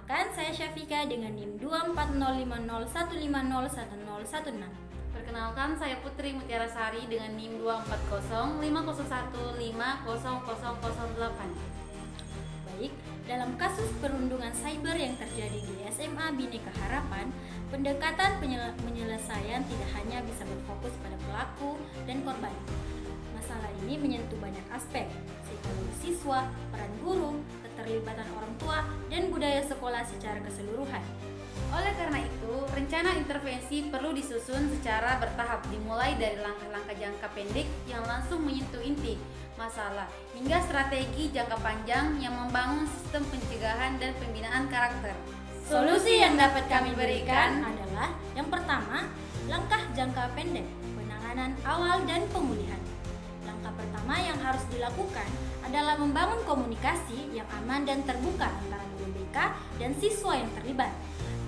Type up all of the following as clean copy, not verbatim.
Perkenalkan, saya Syafika dengan NIM 2405015011016. Perkenalkan, saya Putri Mutiara Sari dengan NIM 2405001500008. Baik, dalam kasus perundungan cyber yang terjadi di SMA Bhinneka Harapan, pendekatan penyelesaian tidak hanya bisa berfokus pada pelaku dan korban. Masalah ini menyentuh banyak aspek, psikologi siswa, peran guru, keterlibatan orang tua, dan budaya sekolah secara keseluruhan. Oleh karena itu, rencana intervensi perlu disusun secara bertahap, dimulai dari langkah-langkah jangka pendek yang langsung menyentuh inti masalah, hingga strategi jangka panjang yang membangun sistem pencegahan dan pembinaan karakter. Solusi yang dapat kami berikan adalah yang pertama, langkah jangka pendek, penanganan awal dan pemulihan. Langkah pertama yang harus dilakukan adalah membangun komunikasi yang aman dan terbuka antara guru BK dan siswa yang terlibat.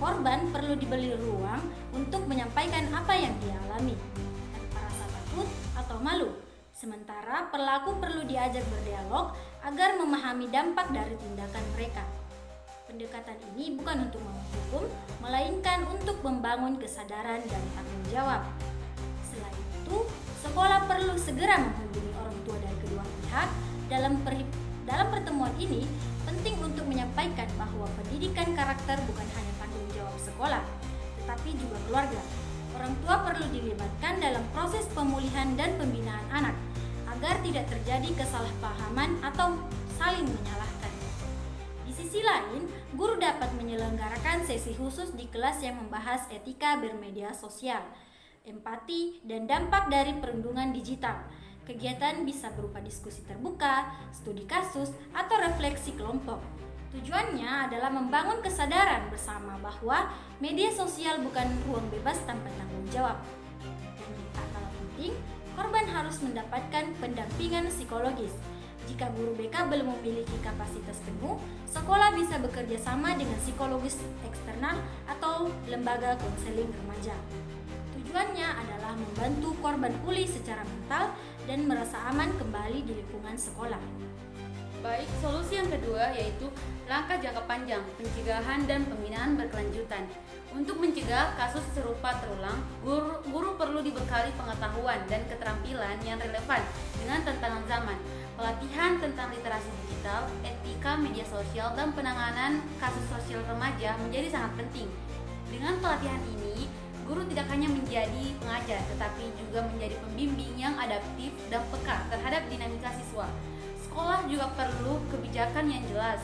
Korban perlu diberi ruang untuk menyampaikan apa yang dia alami tanpa rasa takut atau malu. Sementara pelaku perlu diajak berdialog agar memahami dampak dari tindakan mereka. Pendekatan ini bukan untuk menghukum, melainkan untuk membangun kesadaran dan tanggung jawab. Selain itu, sekolah perlu segera menghubungi orang tua dari kedua pihak. Dalam pertemuan ini, penting untuk menyampaikan bahwa pendidikan karakter bukan hanya tanggung jawab sekolah, tetapi juga keluarga. Orang tua perlu dilibatkan dalam proses pemulihan dan pembinaan anak, agar tidak terjadi kesalahpahaman atau saling menyalahkan. Di sisi lain, guru dapat menyelenggarakan sesi khusus di kelas yang membahas etika bermedia sosial, empati, dan dampak dari perundungan digital. Kegiatan bisa berupa diskusi terbuka, studi kasus, atau refleksi kelompok. Tujuannya adalah membangun kesadaran bersama bahwa media sosial bukan ruang bebas tanpa tanggung jawab. Dan yang tak kalah penting, korban harus mendapatkan pendampingan psikologis. Jika guru BK belum memiliki kapasitas penuh, sekolah bisa bekerja sama dengan psikologis eksternal atau lembaga konseling remaja. Tujuannya adalah membantu korban pulih secara mental dan merasa aman kembali di lingkungan sekolah. Baik, solusi yang kedua yaitu langkah jangka panjang, pencegahan dan pembinaan berkelanjutan. Untuk mencegah kasus serupa terulang, guru perlu dibekali pengetahuan dan keterampilan yang relevan dengan tantangan zaman. Pelatihan tentang literasi digital, etika media sosial, dan penanganan kasus sosial remaja menjadi sangat penting. Dengan pelatihan ini, guru tidak hanya menjadi pengajar, tetapi juga menjadi pembimbing yang adaptif dan peka terhadap dinamika siswa. Sekolah juga perlu kebijakan yang jelas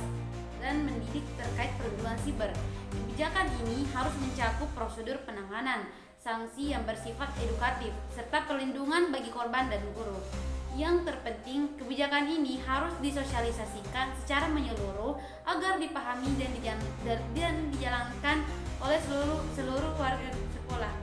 dan mendidik terkait perundungan siber. Kebijakan ini harus mencakup prosedur penanganan, sanksi yang bersifat edukatif, serta perlindungan bagi korban dan guru. Yang terpenting, kebijakan ini harus disosialisasikan secara menyeluruh agar dipahami dan dijalankan oleh seluruh warga sekolah.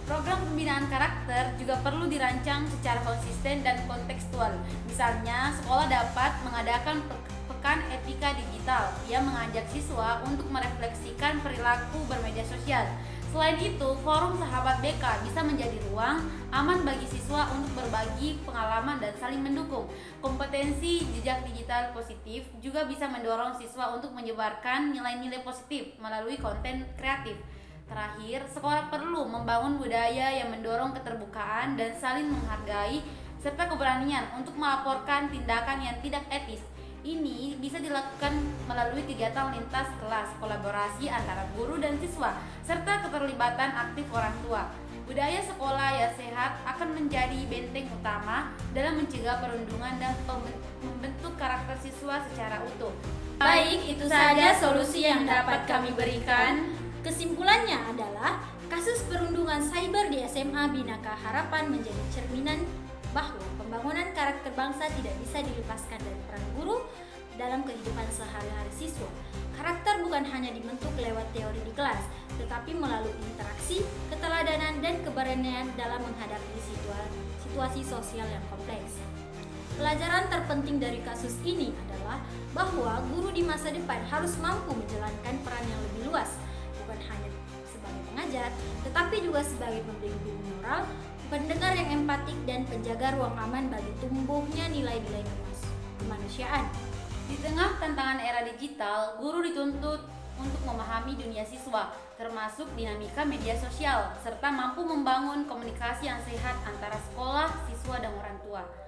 Program pembinaan karakter juga perlu dirancang secara konsisten dan kontekstual. Misalnya, sekolah dapat mengadakan pekan etika digital yang mengajak siswa untuk merefleksikan perilaku bermedia sosial. Selain itu, forum sahabat BK bisa menjadi ruang aman bagi siswa untuk berbagi pengalaman dan saling mendukung. Kompetensi jejak digital positif juga bisa mendorong siswa untuk menyebarkan nilai-nilai positif melalui konten kreatif. Terakhir, sekolah perlu membangun budaya yang mendorong keterbukaan dan saling menghargai serta keberanian untuk melaporkan tindakan yang tidak etis. Ini bisa dilakukan melalui kegiatan lintas kelas, kolaborasi antara guru dan siswa, serta keterlibatan aktif orang tua. Budaya sekolah yang sehat akan menjadi benteng utama dalam mencegah perundungan dan membentuk karakter siswa secara utuh. Baik, itu saja solusi yang dapat kami berikan. Kesimpulannya adalah kasus perundungan cyber di SMA Bhinneka Harapan menjadi cerminan bahwa pembangunan karakter bangsa tidak bisa dilepaskan dari peran guru dalam kehidupan sehari-hari siswa. Karakter bukan hanya dibentuk lewat teori di kelas, tetapi melalui interaksi, keteladanan, dan keberanian dalam menghadapi situasi sosial yang kompleks. Pelajaran terpenting dari kasus ini adalah bahwa guru di masa depan harus mampu menjalankan peran yang lebih luas, bukan hanya sebagai pengajar, tetapi juga sebagai pembimbing moral, pendengar yang empatik, dan penjaga ruang aman bagi tumbuhnya nilai-nilai kemanusiaan. Di tengah tantangan era digital, guru dituntut untuk memahami dunia siswa, termasuk dinamika media sosial, serta mampu membangun komunikasi yang sehat antara sekolah, siswa, dan orang tua.